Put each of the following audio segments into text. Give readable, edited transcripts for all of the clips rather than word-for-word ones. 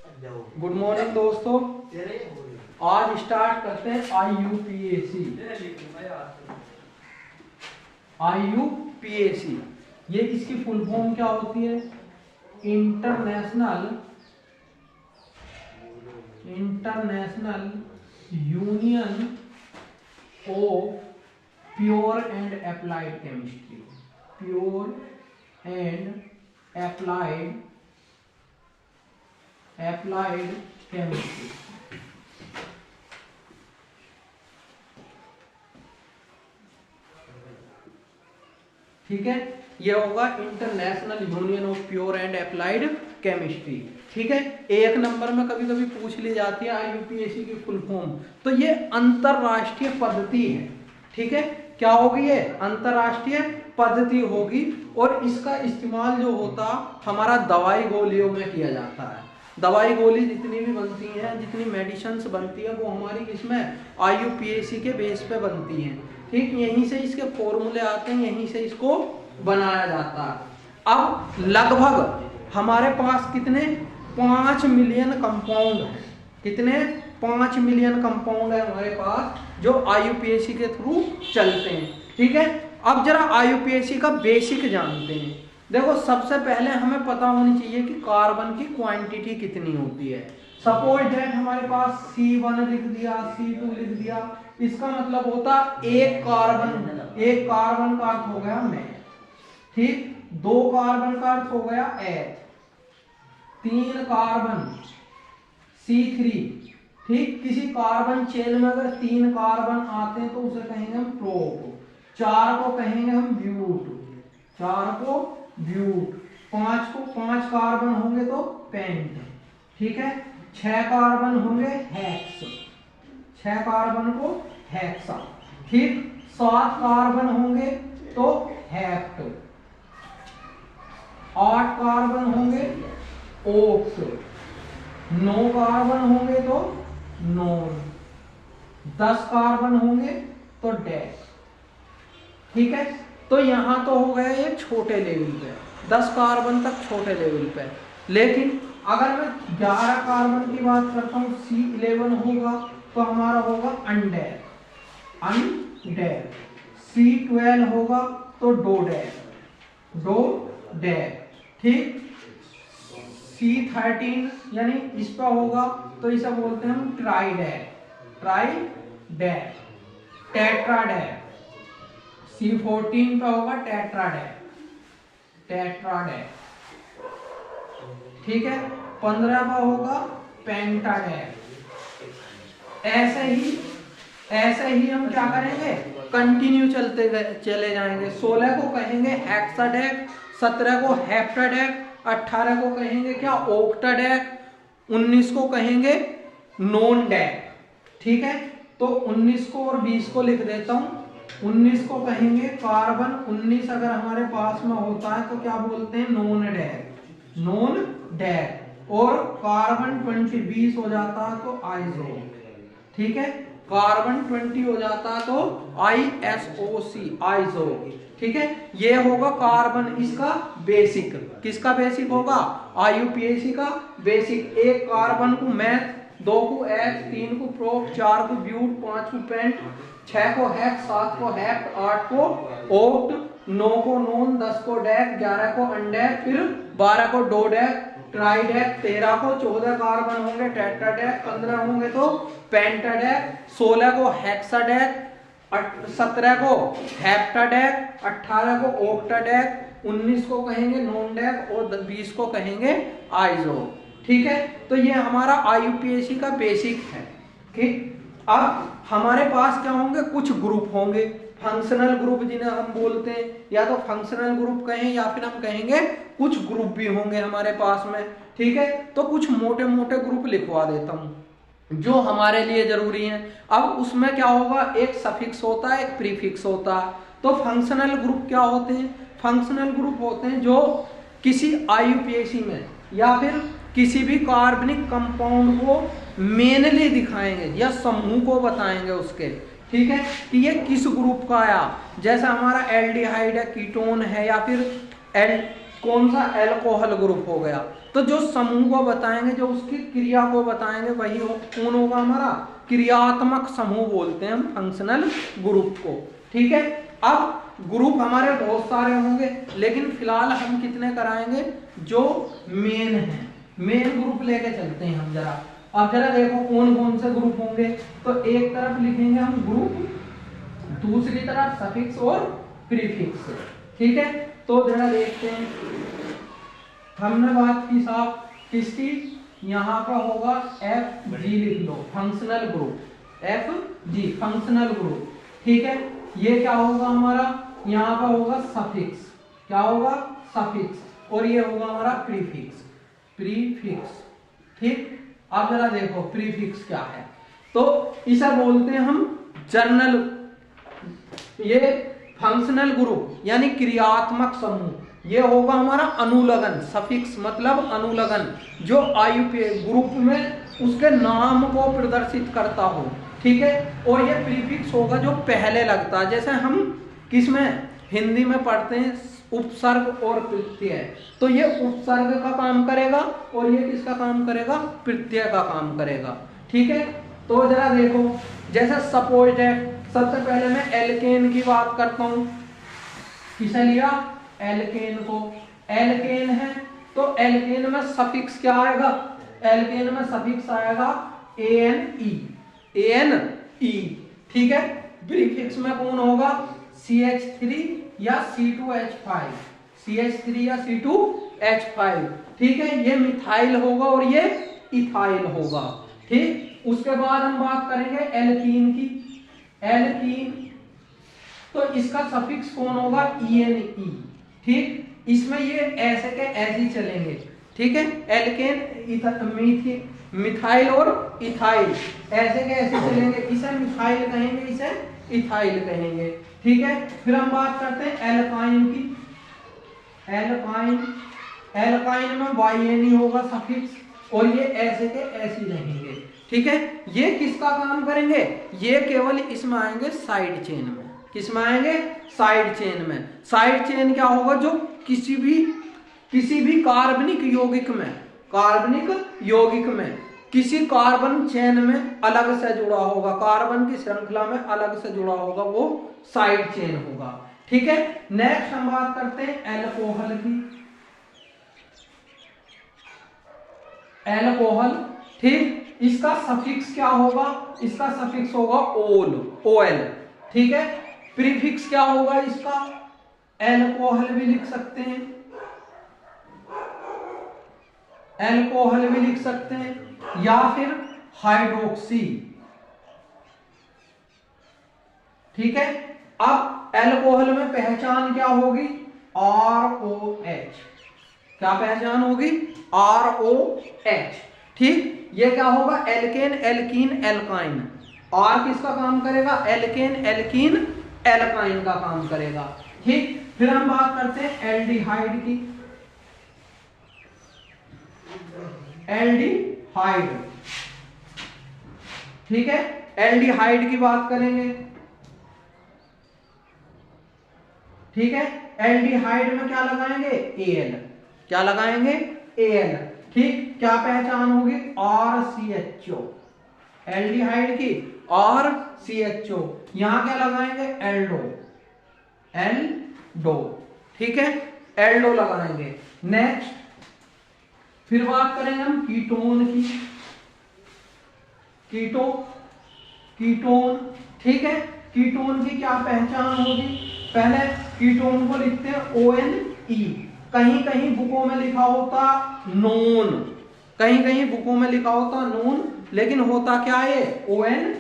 Good morning दोस्तों, आज start करते हैं IUPAC। IUPAC ये इसकी फुल फॉर्म क्या होती है? International union of pure and applied chemistry. Pure and applied chemistry. ठीक है, ये होगा international union of pure and applied chemistry. ठीक है, एक नंबर में कभी कभी पूछ ली जाती है IUPAC की फुल फॉर्म, तो ये अंतरराष्ट्रीय पद्धति है। ठीक है, क्या होगी? ये अंतरराष्ट्रीय पद्धति होगी और इसका इस्तेमाल जो होता हमारा दवाई गोलियों में किया जाता है। दवाई गोली जितनी भी बनती हैं, जितनी मेडिसिन्स बनती है, वो हमारी किसमें? IUPAC के बेस पे बनती हैं। ठीक, यहीं से इसके फॉर्मूले आते हैं, यहीं से इसको बनाया जाता है। अब लगभग हमारे पास कितने 5 मिलियन कंपाउंड हैं। कितने? 5 मिलियन कंपाउंड है हमारे पास जो IUPAC के थ्रू चलते हैं। ठीक है, अब जरा IUPAC का बेसिक जानते हैं। देखो, सबसे पहले हमें पता होनी चाहिए कि कार्बन की क्वांटिटी कितनी होती है। सपोज दैट हमारे पास C1 लिख दिया, C2 लिख दिया, इसका मतलब होता एक कार्बन का अर्थ हो गया में। ठीक, 2 कार्बन का अर्थ हो गया H, 3 कार्बन C3। ठीक, किसी कार्बन चेन में अगर 3 कार्बन आते हैं तो उसे कहेंगे हम प्रोप, 4 को कहेंगे हम ब्यूट, 5 कार्बन होंगे तो पेंट। ठीक है, 6 कार्बन होंगे हेक्स, 6 कार्बन को हेक्सा। ठीक, 7 कार्बन होंगे तो हेप्ट, 8 कार्बन होंगे ओक्ट, 9 कार्बन होंगे तो नॉन, 10 कार्बन होंगे तो डैश। ठीक है, तो यहां तो हो गया ये छोटे लेवल पे, 10 कार्बन तक छोटे लेवल पे। लेकिन अगर मैं 11 कार्बन की बात करता हूं, C11 होगा तो हमारा होगा अनडेर, C12 होगा तो डोडेर। ठीक, C13 यानी इस पर होगा तो इसे बोलते हैं हम ट्राइडेर, टेट्राडेर। C14 पे होगा टेट्राडेर। ठीक है, 15 पे होगा पेंटाडेर। ऐसे ही हम क्या करेंगे? कंटिन्यू चले जाएंगे। 16 को कहेंगे हेक्साडेक, 17 को हेप्टाडेक, 18 को कहेंगे क्या? ओक्टाडेक, 19 को कहेंगे नॉनडेक। ठीक है, तो 19 को और 20 को लिख देता हूं। 19 को कहेंगे कार्बन 19 अगर हमारे पास में होता है तो क्या बोलते हैं? नॉनडेक। और कार्बन 20 हो जाता है तो आइसो। ठीक है, कार्बन 20 हो जाता है तो ISOC, आइसो। ठीक है, ये होगा कार्बन इसका बेसिक। किसका बेसिक होगा? IUPAC का बेसिक। एक कार्बन को मैथ, 2 को H, 3 को प्रोप, 4 को ब्यूट, 5 को पेंट, 6 को हेक्स, 7 को हेप्ट, 8 को ओक्ट, 9 को नॉन, 10 को डेक, 11 को अनडेक, फिर 12 को डोडेक, ट्राइडेक, 13 को 14 कार्बन होंगे टेट्राडेक, 15 होंगे तो पेंटाडेक, 16 को हेक्साडेक, 17 को हेप्टाडेक, 18 को ओक्टाडेक, 19 को कहेंगे नॉनडेक और 20 को कहेंगे आइसो। ठीक है, तो ये हमारा IUPAC का बेसिक है। ठीक, अब हमारे पास क्या होंगे? कुछ ग्रुप होंगे, फंक्शनल ग्रुप जिन्हें हम बोलते हैं, या तो फंक्शनल ग्रुप कहें या फिर हम कहेंगे कुछ ग्रुप भी होंगे हमारे पास में। ठीक है, तो कुछ मोटे मोटे ग्रुप लिखवा देता हूं जो हमारे लिए जरूरी हैं। अब उसमें क्या होगा? एक सफिक्स होता है, एक प्रीफिक्स होता है। तो फंक्शनल ग्रुप क्या होते हैं? फंक्शनल ग्रुप होते हैं जो किसी IUPAC में या फिर किसी भी कार्बनिक कंपाउंड को मेनली दिखाएंगे या समूह को बताएंगे उसके। ठीक है, कि ये किस ग्रुप का आया। जैसे हमारा एल्डिहाइड है, कीटोन है, या फिर कौन सा एल्कोहल ग्रुप हो गया। तो जो समूह को बताएंगे, जो उसकी क्रिया को बताएंगे, वही कौन होगा हमारा क्रियात्मक समूह बोलते हैं हम फंक्शनल ग्रुप को। ठीक है, अब ग्रुप हमारे बहुत सारे होंगे, लेकिन फिलहाल हम कितने कराएंगे, जो मेन है, मेन ग्रुप लेके चलते हैं हम जरा। अब जरा देखो कौन कौन से ग्रुप होंगे। तो एक तरफ लिखेंगे हम ग्रुप, दूसरी तरफ सफिक्स और प्रीफिक्स। ठीक है, तो जरा देखते हैं, हमने बात की साहब किसकी, यहाँ का होगा एफ जी लिख लो, functional group, F G functional group. ठीक है, ये क्या होगा हमारा, यहाँ का होगा सफिक्स, क्या होगा सफिक्स, और ये होगा हमारा प्रीफिक्स, प्रीफिक्स। ठीक, अब जरा देखो प्रीफिक्स क्या है, तो इसे बोलते हैं हम जर्नल, ये फंक्शनल ग्रुप यानी क्रियात्मक समूह। ये होगा हमारा अनुलग्न, सफिक्स मतलब अनुलग्न, जो ग्रुप में उसके नाम को प्रदर्शित करता हो। ठीक है, और ये प्रीफिक्स होगा जो पहले लगता है, जैसे हम किसमें हिंदी में पढ़ते हैं उपसर्ग और प्रत्यय, तो ये उपसर्ग का काम करेगा और ये किसका काम करेगा, प्रत्यय का काम करेगा। ठीक है, तो जरा देखो, जैसे सपोज है, सबसे पहले मैं एल्केन की बात करता हूं, किसे लिया, एल्केन को, एल्केन है तो एल्केन में सफिक्स क्या आएगा, एल्केन में सफिक्स आएगा ANE। ठीक है, प्रीफिक्स में कौन होगा, CH3 या C2H5, CH3 या C2H5। ठीक है, ये मिथाइल होगा और ये इथाइल होगा। ठीक, उसके बाद हम बात करेंगे एल्कीन की, एल्कीन तो इसका सफिक्स कौन होगा, ENE। ठीक, इसमें ये ऐसे के ऐसे ही चलेंगे। ठीक है, एल्केन मिथाइल और इथाइल ऐसे के ऐसे चलेंगे, इसे मिथाइल कहेंगे, इसे इथाइल कहेंगे। ठीक है, फिर हम बात करते हैं एल्काइन की, एल्काइन, एल्काइन में YNE होगा सफिक्स और ये ऐसे के ऐसे रहेंगे। ठीक है, ये किसका काम करेंगे, ये केवल इसमें आएंगे साइड चेन में, किसमें आएंगे, साइड चेन में। साइड चेन क्या होगा, जो किसी भी कार्बनिक यौगिक में, कार्बनिक यौगिक में किसी कार्बन चेन में अलग से जुड़ा होगा, कार्बन की श्रृंखला में अलग से जुड़ा होगा, वो साइड चेन होगा। ठीक है, नेक्स्ट हम बात करते हैं एल्कोहल की, एल्कोहल। ठीक, इसका सफिक्स क्या होगा, इसका सफिक्स होगा ओल, OL। ठीक है, प्रीफिक्स क्या होगा इसका, एल्कोहल भी लिख सकते हैं, एल्कोहल भी लिख सकते हैं, या फिर हाइड्रोक्सी। ठीक है, अब एल्कोहल में पहचान क्या होगी, ROH, क्या पहचान होगी, ROH। ठीक, ये क्या होगा, एल्केन एल्कीन एल्काइन, R किसका काम करेगा, एल्केन एल्कीन एल्काइन का काम करेगा। ठीक, फिर हम बात करते हैं एल्डिहाइड की, एल्डिहाइड। ठीक है, एल्डिहाइड की बात करेंगे। ठीक है, एल्डिहाइड में क्या लगाएंगे, AL, क्या लगाएंगे, AL। ठीक, क्या पहचान होगी, RCHO, एल्डिहाइड की RCHO। यहां क्या लगाएंगे, एल्डो, एल्डो। ठीक है, एल्डो लगाएंगे। नेक्स्ट फिर बात करेंगे हम कीटोन की, कीटोन। ठीक है, कीटोन की क्या पहचान होगी, पहले कीटोन को लिखते हैं ONE, कहीं कहीं बुकों में लिखा होता नोन, कहीं कहीं बुकों में लिखा होता नोन, लेकिन होता क्या है, ONE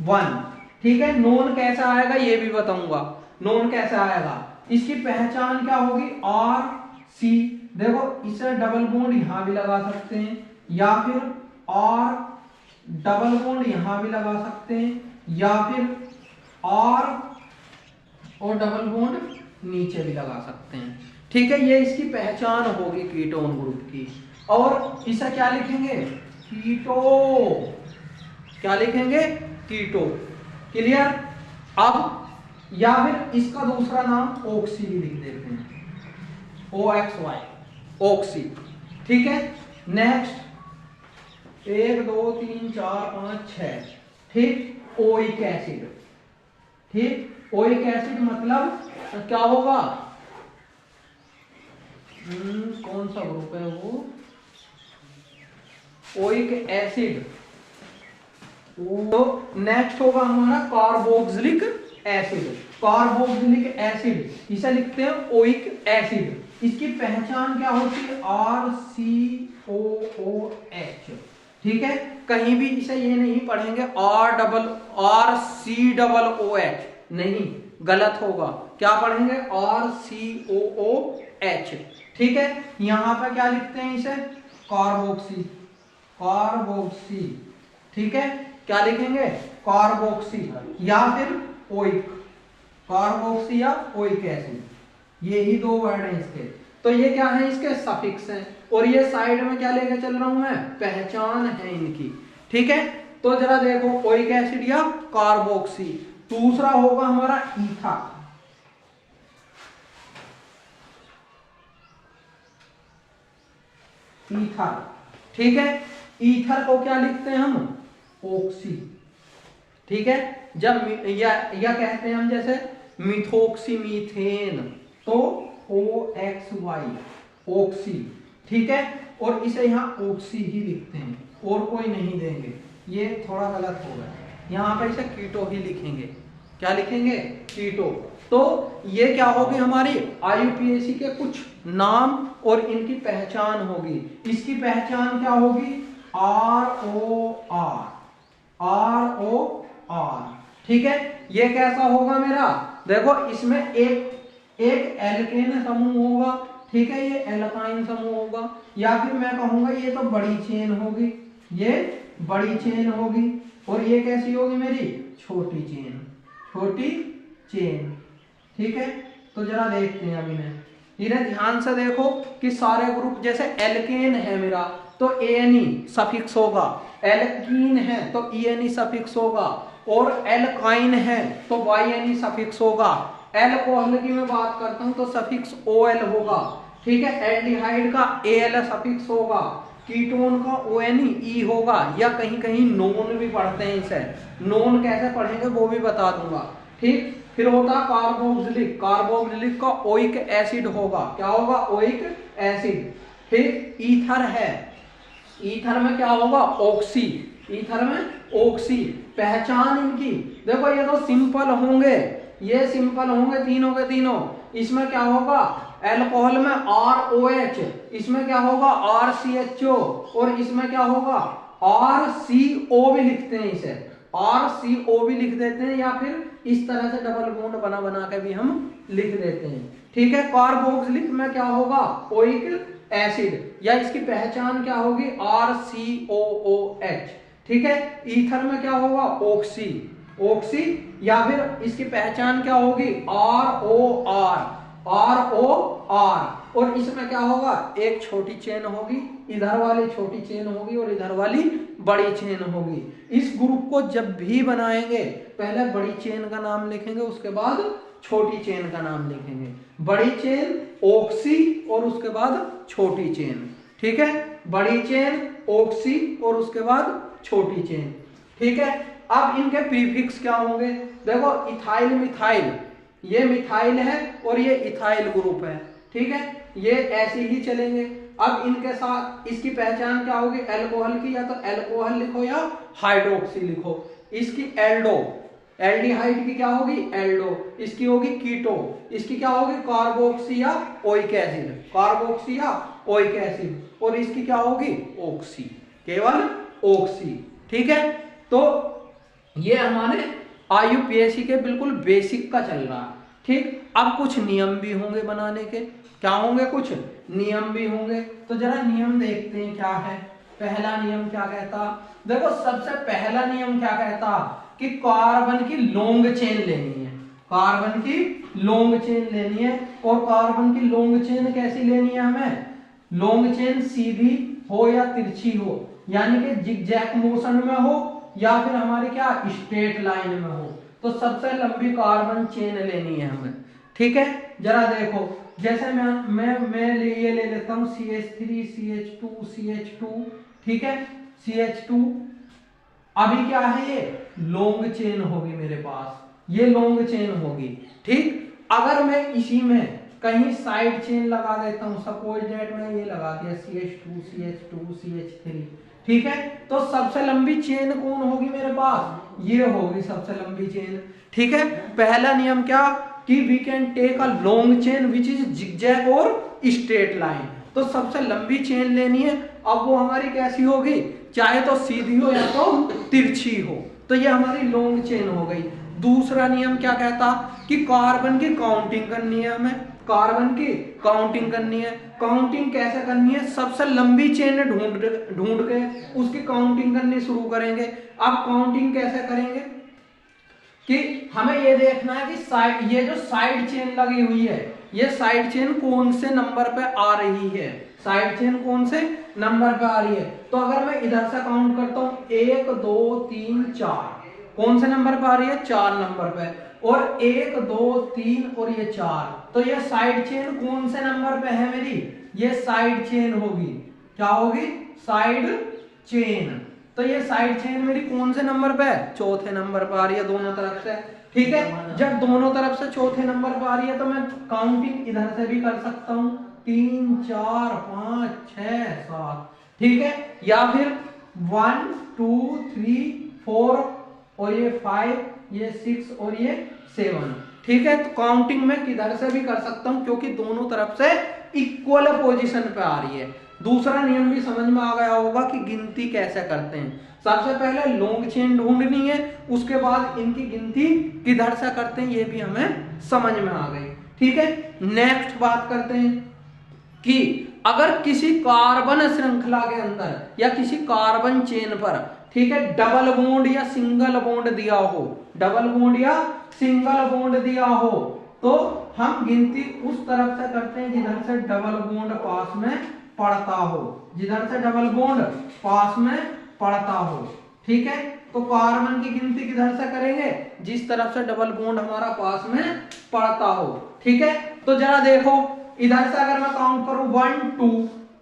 1। ठीक है, नोन कैसे आएगा ये भी बताऊंगा, नोन कैसे आएगा। इसकी पहचान क्या होगी, RC। देखो इसे डबल बॉन्ड यहां भी लगा सकते हैं, या फिर R डबल बॉन्ड यहां भी लगा सकते हैं, या फिर R और डबल बॉन्ड नीचे भी लगा सकते हैं। ठीक है, ये इसकी पहचान होगी कीटोन ग्रुप की। और इसे क्या लिखेंगे, कीटो, क्या लिखेंगे, कीटो। क्लियर। अब या फिर इसका दूसरा नाम ऑक्सी लिख देते हैं, OXY ऑक्सी। ठीक है, नेक्स्ट 1 2 3 4 5 6, ठीक, ओइक एसिड। ठीक, ओइक एसिड मतलब क्या होगा, कौन सा ग्रुप है वो, ओइक एसिड। तो नेक्स्ट होगा हमारा कार्बोक्सिलिक एसिड। कार्बोक्सिलिक एसिड इसे लिखते हैं ओइक एसिड। इसकी पहचान क्या होती है, RCOOH। ठीक है, कहीं भी इसे ये नहीं पढ़ेंगे RCOOH, नहीं, गलत होगा। क्या पढ़ेंगे, RCOOH। ठीक है, यहां पर क्या लिखते हैं इसे, कार्बोक्सी, कार्बोक्सी। ठीक है, क्या लिखेंगे, कार्बोक्सी या फिर ओइक, कार्बोक्सी या ओइक एसिड, ये ही दो वर्ड हैं इसके। तो ये क्या है, इसके सफिक्स हैं, और ये साइड में क्या लेके चल रहा हूं मैं, पहचान है इनकी। ठीक है, तो जरा देखो, ओइक एसिड या कार्बोक्सी। दूसरा होगा हमारा ईथर, ईथर। ठीक है, ईथर को क्या लिखते हैं हम, ऑक्सी। ठीक है, जब या कहते हैं हम जैसे मिथोक्सी मीथेन, तो OXY ऑक्सी। ठीक है, और इसे यहाँ ऑक्सी ही लिखते हैं, और कोई नहीं देंगे, ये थोड़ा गलत होगा, यहाँ पर इसे कीटो ही लिखेंगे। क्या लिखेंगे, कीटो। तो ये क्या होगी हमारी IUPAC के कुछ नाम और इनकी पहचान होगी। इसकी पहचान क्या होगी, ROR। ठीक है, ये कैसा होगा मेरा, देखो इसमें एक एल्केन समूह होगा। ठीक है, ये एल्काइन समूह होगा, या फिर मैं कहूंगा ये तो बड़ी चेन होगी, ये बड़ी चेन होगी, और ये कैसी होगी मेरी, छोटी चेन, छोटी चेन। ठीक है, तो जरा देखते हैं अभी इन्हें ध्यान से देखो कि सारे ग्रुप, जैसे एल्केन है मेरा तो ANE सफिक्स होगा, एल्कीन है तो ENE सफिक्स होगा, और एल्काइन है तो YNE सफिक्स होगा। एल्कोहल की मैं बात करता हूं तो सफिक्स OL होगा। ठीक है, एल्डिहाइड का AL सफिक्स होगा, कीटोन का ONE E होगा, या कहीं कहीं नोन भी पढ़ते हैं इसे, नोन कैसे पढ़ेंगे वो भी बता दूंगा। ठीक, फिर होता कार्बोक्सिलिक, कार्बोक्सिलिक का ओइक एसिड होगा, क्या होगा, ओइक एसिड। फिर ईथर है, ईथर में क्या होगा, ऑक्सी, ईथर में ऑक्सी। पहचान इनकी देखो, ये तो सिंपल होंगे, ये सिंपल होंगे तीनों के तीनों। इसमें क्या होगा, एल्कोहल में ROH, इसमें क्या होगा RCHO, और इसमें क्या होगा RCO भी लिखते हैं इसे, RCO भी लिख देते हैं, या फिर इस तरह से डबल बॉन्ड बना बना के भी हम लिख देते हैं। ठीक है, कार्बोक्सिलिक में क्या होगा, ओइक एसिड, या इसकी पहचान क्या होगी, RCOOH। ठीक है, ईथर में क्या होगा, ऑक्सी, ऑक्सी, या फिर इसकी पहचान क्या होगी, ROR, और इसमें क्या होगा, एक छोटी चेन होगी, इधर वाली छोटी चेन होगी और इधर वाली बड़ी चेन होगी। इस ग्रुप को जब भी बनाएंगे पहले बड़ी चेन का नाम लिखेंगे, उसके बाद छोटी चेन का नाम लिखेंगे। बड़ी चेन ऑक्सी और उसके बाद छोटी चेन। ठीक है, बड़ी चेन ऑक्सी और उसके बाद छोटी चेन। ठीक है, अब इनके प्रीफिक्स क्या होंगे, देखो इथाइल मिथाइल, ये मिथाइल है और ये इथाइल ग्रुप है। ठीक है, ये ऐसे ही चलेंगे। अब इनके साथ इसकी पहचान क्या होगी, एल्कोहल की, या तो एल्कोहल लिखो या हाइड्रोक्सी लिखो। इसकी एल्डो, एल्डिहाइड की क्या होगी, एल्डो, इसकी होगी कीटो, इसकी क्या होगी, कार्बोक्सी या ओइक एसिड, कार्बोक्सी या ओइक एसिड, और इसकी क्या होगी, ऑक्सी, केवल ऑक्सी। ठीक है, तो ये हमारे IUPAC के बिल्कुल बेसिक का चल रहा है। ठीक, अब कुछ नियम भी होंगे बनाने के, क्या होंगे, कुछ नियम भी होंगे। तो जरा नियम देखते हैं क्या है। पहला नियम क्या कहता, देखो सबसे पहला नियम क्या कहता कि कार्बन की लॉन्ग चेन लेनी है, कार्बन की लॉन्ग चेन लेनी है। और कार्बन की लॉन्ग चेन कैसी लेनी है हमें, लॉन्ग चेन सीधी हो या तिरछी हो, यानी कि जिगजैग मोशन में हो या फिर हमारी क्या स्ट्रेट लाइन में हो। तो सबसे लंबी कार्बन चेन लेनी है हमें। ठीक है, जरा देखो, जैसे मैं ये ले लेता हूं CH3 CH2 CH2, ठीक है, CH2। अभी क्या है, ये लॉन्ग चेन होगी मेरे पास, ये लॉन्ग चेन होगी, ठीक। अगर मैं इसी में कहीं साइड चेन लगा देता हूं, सपोज दैट मैं ये लगा दिया CH2 CH2 CH3, ठीक है, तो सबसे लंबी चेन कौन होगी मेरे पास, ये होगी सबसे लंबी चेन, ठीक है। पहला नियम क्या, कि we can take a long chain which is zigzag और स्ट्रेट लाइन। तो सबसे लंबी चेन लेनी है, अब वो हमारी कैसी होगी, चाहे तो सीधी हो या तो तिरछी हो, तो ये हमारी लॉन्ग चेन हो गई। दूसरा नियम क्या कहता, कि कार्बन की काउंटिंग करनी है हमें, कार्बन की काउंटिंग करनी है। काउंटिंग कैसे करनी है, सबसे लंबी चेन ढूंढ के उसकी काउंटिंग करनी शुरू करेंगे। अब काउंटिंग कैसे करेंगे, कि हमें ये देखना है कि साइड, ये जो साइड चेन लगी हुई है, ये साइड चेन कौन से नंबर पे आ रही है, साइड चेन कौन से नंबर पे आ रही है। तो अगर मैं इधर से काउंट करता हूं 1 2 3 4, कौन से नंबर पे आ रही है, 4 नंबर पे, और 1 2 3 और ये 4, तो ये साइड चेन कौन से नंबर पे है मेरी, ये साइड चेन होगी, क्या होगी, साइड चेन। तो ये साइड चेन मेरी कौन से नंबर पे है, चौथे नंबर पे आ रही है दोनों तरफ से, ठीक है। जब दोनों तरफ से चौथे नंबर पे आ रही है तो मैं काउंटिंग इधर से भी कर सकता हूं, 3 4 5 6 7, ठीक है, या फिर 1 2 3 4 और ये 5, ये 6 और ये 7, ठीक है। तो काउंटिंग में किधर से भी कर सकता हूं, क्योंकि दोनों तरफ से इक्वल पोजीशन पे आ रही है। दूसरा नियम भी समझ में आ गया होगा कि गिनती कैसे करते हैं। सबसे पहले लॉन्ग चेन ढूंढनी है, उसके बाद इनकी गिनती किधर से करते हैं ये भी हमें समझ में आ गई, ठीक है। नेक्स्ट बात करते हैं कि अगर किसी कार्बन श्रृंखला के अंदर या किसी कार्बन चेन पर, ठीक है, डबल बॉन्ड या सिंगल बॉन्ड दिया हो, डबल बॉन्ड या सिंगल बॉन्ड दिया हो, तो हम गिनती उस तरफ से करते हैं जिधर से डबल बॉन्ड पास में पड़ता हो, जिधर से डबल बॉन्ड पास में पड़ता हो, ठीक है। तो कार्बन की गिनती किधर से करेंगे, जिस तरफ से डबल बॉन्ड हमारा पास में पड़ता हो, ठीक है। तो जरा देखो, इधर से अगर मैं काउंट करूं 1 2,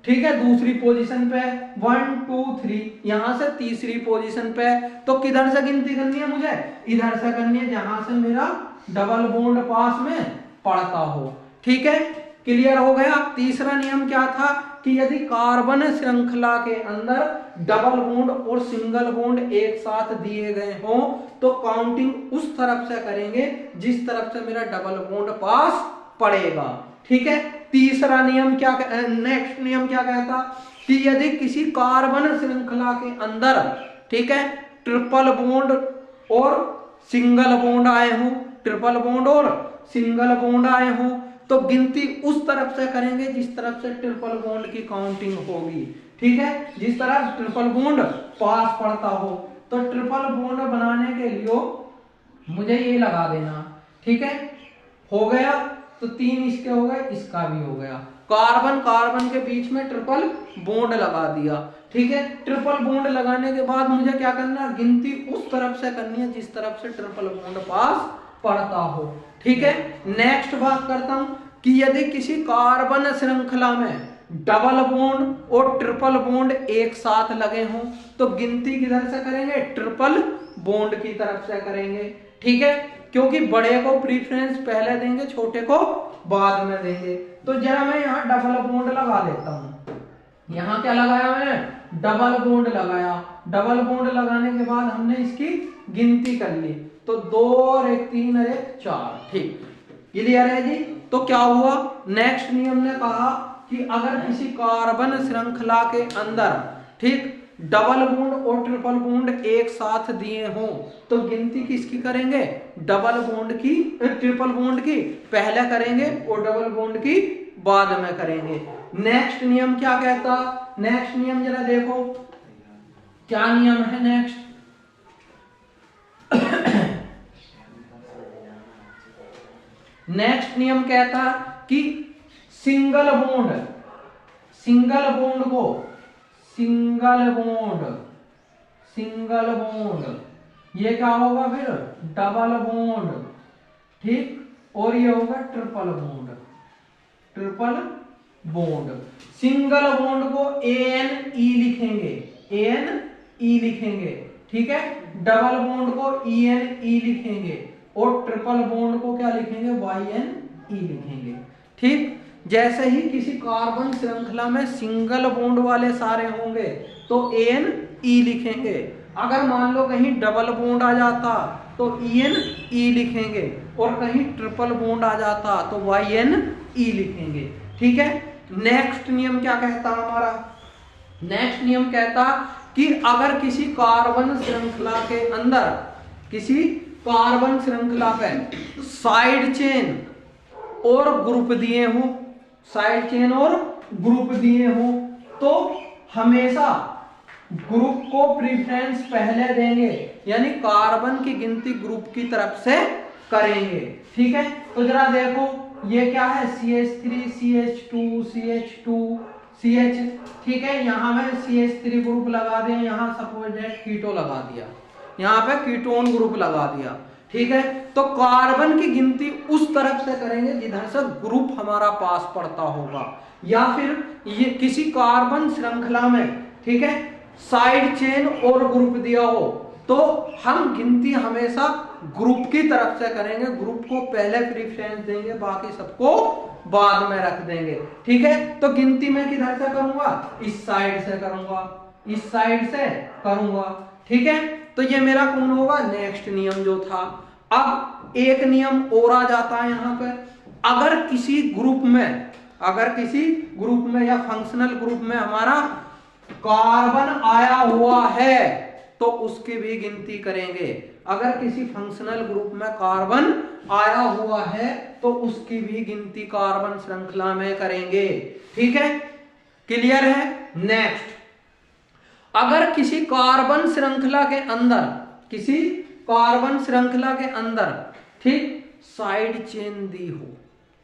ठीक है, दूसरी पोजीशन पे 1 2 3, यहां से तीसरी पोजीशन पे, तो किधर से गिनती करनी है मुझे, इधर से करनी है जहां से मेरा डबल बॉन्ड पास में पड़ता हो, ठीक है। क्लियर हो गया। तीसरा नियम क्या था, कि यदि कार्बन श्रृंखला के अंदर डबल बॉन्ड और सिंगल बॉन्ड एक साथ दिए गए हों, तो काउंटिंग उस तरफ से करेंगे जिस तरफ से मेरा डबल बॉन्ड पास पड़ेगा, ठीक है। तीसरा नियम क्या, नेक्स्ट नियम क्या कहता, कि यदि किसी कार्बन श्रृंखला के अंदर, ठीक है, ट्रिपल बॉन्ड और सिंगल बॉन्ड आए हों, ट्रिपल बॉन्ड और सिंगल बॉन्ड आए हों, तो गिनती उस तरफ से करेंगे जिस तरफ से ट्रिपल बॉन्ड की काउंटिंग होगी, ठीक है, जिस तरह ट्रिपल बॉन्ड पास पड़ता हो। तो ट्रिपल बॉन्ड बनाने के लिए मुझे ये लगा देना, ठीक है, हो गया। तो 3 इसके हो गए, इसका भी हो गया, कार्बन कार्बन के बीच में ट्रिपल बॉन्ड लगा दिया, ठीक है। ट्रिपल बॉन्ड लगाने के बाद मुझे क्या करना, गिनती उस तरफ से करनी है जिस तरफ से ट्रिपल बॉन्ड पास पड़ता हो, ठीक है। नेक्स्ट बात करता हूं, कि यदि किसी कार्बन श्रृंखला में डबल बॉन्ड और ट्रिपल बॉन्ड एक साथ लगे हों, तो गिनती किधर से करेंगे, ट्रिपल बॉन्ड की तरफ से करेंगे, ठीक है, क्योंकि बड़े को प्रीफरेंस पहले देंगे, छोटे को बाद में देंगे। तो जरा मैं यहाँ डबल बॉन्ड लगा लेता हूं, यहाँ क्या लगाया मैंने, डबल बॉन्ड लगाया। डबल बॉन्ड लगाने के बाद हमने इसकी गिनती कर ली, तो 2 और 1 3 और 1 4, ठीक, क्लियर है जी। तो क्या हुआ, नेक्स्ट नियम ने कहा कि अगर किसी कार्बन श्रृंखला के अंदर, ठीक, डबल बॉन्ड और ट्रिपल बॉन्ड एक साथ दिए हों, तो गिनती किसकी करेंगे, डबल बॉन्ड की, ट्रिपल बॉन्ड की पहले करेंगे और डबल बॉन्ड की बाद में करेंगे। नेक्स्ट नियम क्या कहता, नेक्स्ट नियम जरा देखो क्या नियम है नेक्स्ट। नेक्स्ट नियम कहता कि सिंगल बॉन्ड को सिंगल बॉन्ड ये क्या होगा, फिर डबल बॉन्ड, ठीक, और ये होगा triple triple bond. Single bond को ANE लिखेंगे, ANE लिखेंगे, ठीक है। डबल बॉन्ड को ENE लिखेंगे और ट्रिपल बॉन्ड को क्या लिखेंगे, YNE लिखेंगे, ठीक। जैसे ही किसी कार्बन श्रृंखला में सिंगल बॉन्ड वाले सारे होंगे तो ANE लिखेंगे। अगर मान लो कहीं डबल बॉन्ड आ जाता तो ENE लिखेंगे और कहीं ट्रिपल बॉन्ड आ जाता तो YNE लिखेंगे, ठीक है। नेक्स्ट नियम क्या कहता हमारा, नेक्स्ट नियम कहता कि अगर किसी कार्बन श्रृंखला के अंदर, किसी कार्बन श्रृंखला पे साइड चेन और ग्रुप दिए हो, साइड चेन और ग्रुप दिए हो तो हमेशा ग्रुप को प्रीफरेंस पहले देंगे, यानी कार्बन की गिनती ग्रुप की तरफ से करेंगे, ठीक है। तो जरा देखो ये क्या है, CH3 CH2 CH2 CH, ठीक है। यहां में CH3 ग्रुप लगा दिया, यहां सपोज दैट कीटो लगा दिया, यहां पे कीटोन ग्रुप लगा दिया, ठीक है। तो कार्बन की गिनती उस तरफ से करेंगे जिधर से ग्रुप हमारा पास पड़ता होगा, या फिर ये किसी कार्बन श्रृंखला में, ठीक है, साइड चेन और ग्रुप दिया हो तो हम गिनती हमेशा ग्रुप की तरफ से करेंगे, ग्रुप को पहले प्रेफरेंस देंगे, बाकी सबको बाद में रख देंगे, ठीक है। तो गिनती मैं किधर से करूंगा, इस साइड से करूंगा, इस साइड से करूंगा, ठीक है। तो ये मेरा कौन होगा, नेक्स्ट नियम जो था। अब एक नियम और आ जाता है यहाँ पे, अगर किसी ग्रुप में, अगर किसी ग्रुप में या फंक्शनल ग्रुप में हमारा कार्बन आया हुआ है तो उसकी भी गिनती करेंगे। अगर किसी फंक्शनल ग्रुप में कार्बन आया हुआ है तो उसकी भी गिनती कार्बन श्रृंखला में करेंगे, ठीक है। क्लियर है। नेक्स्ट, अगर किसी कार्बन श्रृंखला के अंदर, किसी कार्बन श्रृंखला के अंदर, ठीक, साइड चेन दी हो,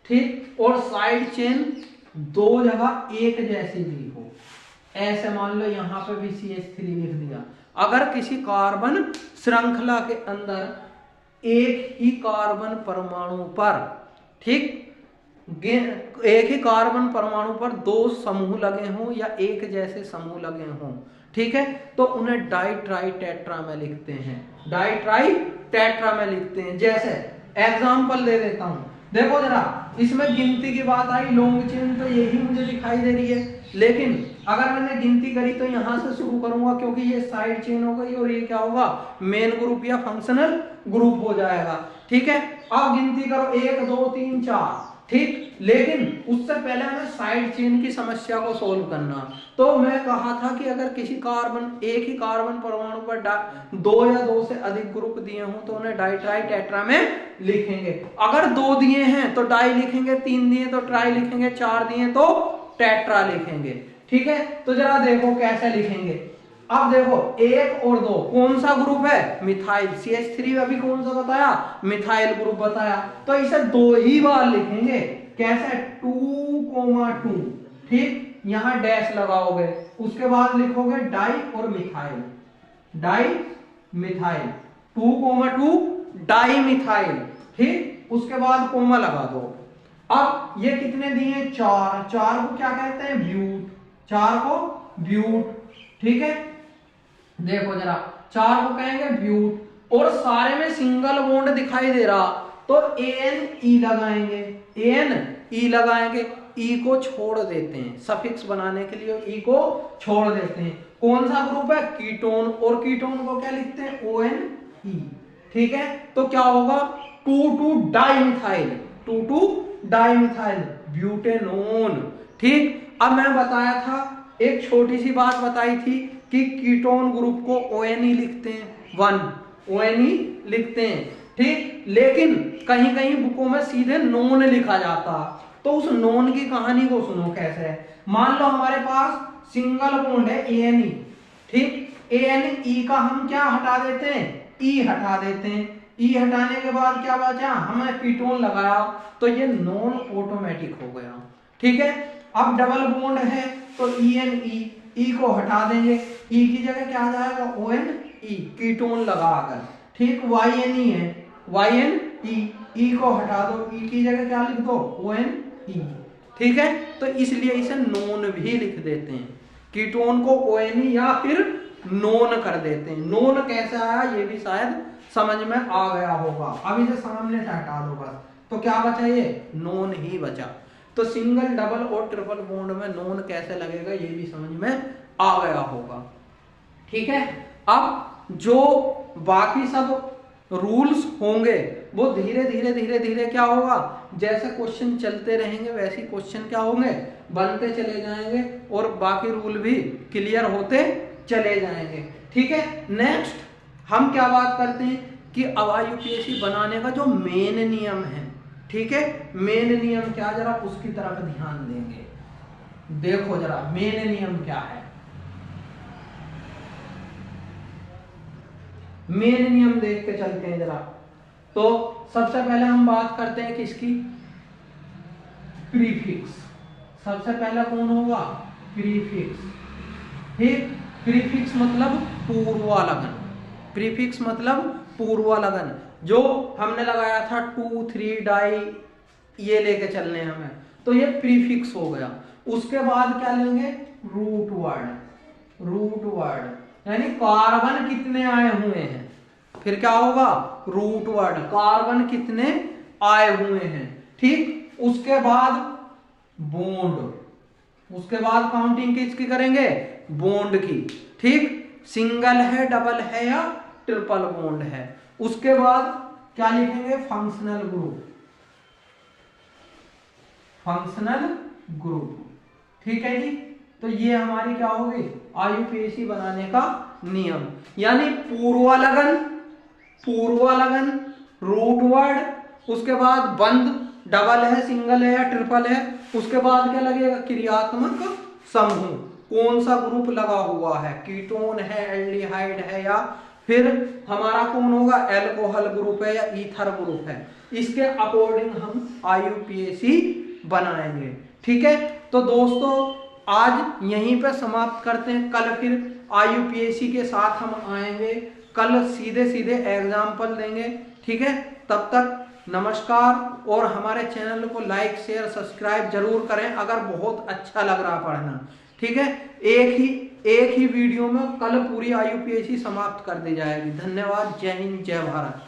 ठीक, और साइड चेन दो जगह एक जैसी दी हो, ऐसे मान लो यहां पे भी CH3 लिख दिया। अगर किसी कार्बन श्रृंखला के अंदर एक ही कार्बन परमाणु पर, ठीक, एक ही कार्बन परमाणु पर दो समूह लगे हों या एक जैसे समूह लगे हों, ठीक है, तो उन्हें डाई ट्राई टेट्रा में लिखते हैं, डाई ट्राई टेट्रा में लिखते हैं। जैसे एग्जांपल दे देता हूं, देखो जरा, इसमें गिनती की बात आई, लॉन्ग चेन तो यही मुझे दिखाई दे रही है, लेकिन अगर मैंने गिनती करी तो यहां से शुरू करूंगा क्योंकि ये साइड चेन हो गई और ये क्या होगा, मेन ग्रुप या फंक्शनल ग्रुप हो जाएगा, ठीक है। अब गिनती करो 1 2 3 4, ठीक, लेकिन उससे पहले हमें साइड चेन की समस्या को सोल्व करना। तो मैं कहा था कि अगर किसी कार्बन, एक ही कार्बन परमाणु पर दो या दो से अधिक ग्रुप दिए हों तो उन्हें डाई ट्राई टेट्रा में लिखेंगे। अगर 2 दिए हैं तो डाई लिखेंगे, 3 दिए तो ट्राई लिखेंगे, 4 दिए तो टेट्रा लिखेंगे, ठीक है। तो जरा देखो कैसे लिखेंगे। अब देखो 1 और 2 कौन सा ग्रुप है, मिथाइल, CH3 अभी कौन सा बताया, मिथाइल ग्रुप बताया, तो इसे 2 ही बार लिखेंगे। कैसे, 2,2, ठीक, यहां डैश लगाओगे, उसके बाद लिखोगे डाई और methyl, di methyl, 2,2 di methyl, ठीक, उसके बाद कोमा लगा दो। अब ये कितने दिए, 4, 4 को क्या कहते हैं, ब्यूट, 4 को ब्यूट, ठीक है। देखो जरा, 4 को कहेंगे ब्यूट और सारे में सिंगल बॉन्ड दिखाई दे रहा तो ANE लगाएंगे, ANE लगाएंगे, E को छोड़ देते हैं, सफिक्स बनाने के लिए E को छोड़ देते हैं। कौन सा ग्रुप है, कीटोन, और कीटोन को क्या लिखते हैं, ONE, ठीक है। तो क्या होगा, 2,2 डाइमिथाइल, 2,2 डाइमिथाइल ब्यूटेनोन, ठीक। अब मैं बताया था, एक छोटी सी बात बताई थी कि कीटोन ग्रुप को ONE लिखते हैं, 1 ONE लिखते हैं, ठीक, लेकिन कहीं कहीं बुकों में सीधे नोन लिखा जाता। तो उस नोन की कहानी को सुनो कैसे है। मान लो हमारे पास सिंगल बॉन्ड है ANE, ठीक, ANE का हम क्या हटा देते हैं, E हटा देते हैं, E हटाने के बाद क्या बचा, हमें कीटोन लगाया तो ये नॉन ऑटोमेटिक हो गया, ठीक है। अब डबल बॉन्ड है तो ENE, E को हटा देंगे, E की जगह क्या आ जाएगा, ONE, कीटोन लगाकर, ठीक। YNE है, YNE, E को हटा दो, E की जगह क्या लिख दो, ONE, ठीक है, तो इसलिए इसे नोन भी लिख देते हैं, कीटोन को ONE या फिर नोन कर देते हैं। नोन कैसे आया ये भी शायद समझ में आ गया होगा। अब इसे सामने से हटा दो बस, तो क्या बचा, ये नोन ही बचा। तो सिंगल, डबल और ट्रिपल बॉन्ड में नोन कैसे लगेगा ये भी समझ में आ गया होगा। ठीक है, अब जो बाकी सब रूल्स होंगे वो धीरे धीरे धीरे धीरे क्या होगा, जैसे क्वेश्चन चलते रहेंगे वैसे क्वेश्चन क्या होंगे, बनते चले जाएंगे और बाकी रूल भी क्लियर होते चले जाएंगे। ठीक है, नेक्स्ट हम क्या बात करते हैं कि अब यूपीएससी बनाने का जो मेन नियम है, ठीक है, मेन नियम क्या, जरा उसकी तरफ ध्यान देंगे। देखो जरा मेन नियम क्या है। मेन नियम देख के चलते हैं जरा। तो सबसे पहले हम बात करते हैं किसकी, प्रीफिक्स। सबसे पहला कौन होगा, प्रीफिक्स। ठीक, प्रीफिक्स मतलब पूर्वालगन। प्रीफिक्स मतलब पूर्वालगन, जो हमने लगाया था 2, 3 डाई, ये लेके चलने हमें, तो ये प्रीफिक्स हो गया। उसके बाद क्या लेंगे, रूट वर्ड। रूट वर्ड यानी कार्बन कितने आए हुए हैं, फिर क्या होगा, रूट वर्ड, कार्बन कितने आए हुए हैं। ठीक, उसके बाद बॉन्ड, उसके बाद काउंटिंग किसकी करेंगे, बॉन्ड की। ठीक, सिंगल है, डबल है या ट्रिपल बॉन्ड है। उसके बाद क्या लिखेंगे, फंक्शनल ग्रुप। फंक्शनल ग्रुप, ठीक है जी। तो ये हमारी क्या होगी, आईयूपीएसी बनाने का नियम, यानी पूर्वालगन, पूर्वालगन, रूट वर्ड, उसके बाद बंद, डबल है, सिंगल है या ट्रिपल है, उसके बाद क्या लगेगा, क्रियात्मक समूह, कौन सा ग्रुप लगा हुआ है, कीटोन है, एल्डिहाइड है या फिर हमारा कौन होगा, एल्कोहल ग्रुप है या ईथर ग्रुप है, इसके अकॉर्डिंग हम आईयूपीएसी बनाएंगे। ठीक है, तो दोस्तों आज यहीं पे समाप्त करते हैं। कल फिर आईयूपीएसी के साथ हम आएंगे, कल सीधे सीधे एग्जाम्पल देंगे। ठीक है, तब तक नमस्कार, और हमारे चैनल को लाइक शेयर सब्सक्राइब जरूर करें अगर बहुत अच्छा लग रहा पढ़ना। ठीक है, एक ही वीडियो में कल पूरी आईयूपीएसी समाप्त कर दी जाएगी। धन्यवाद, जय हिंद, जय भारत।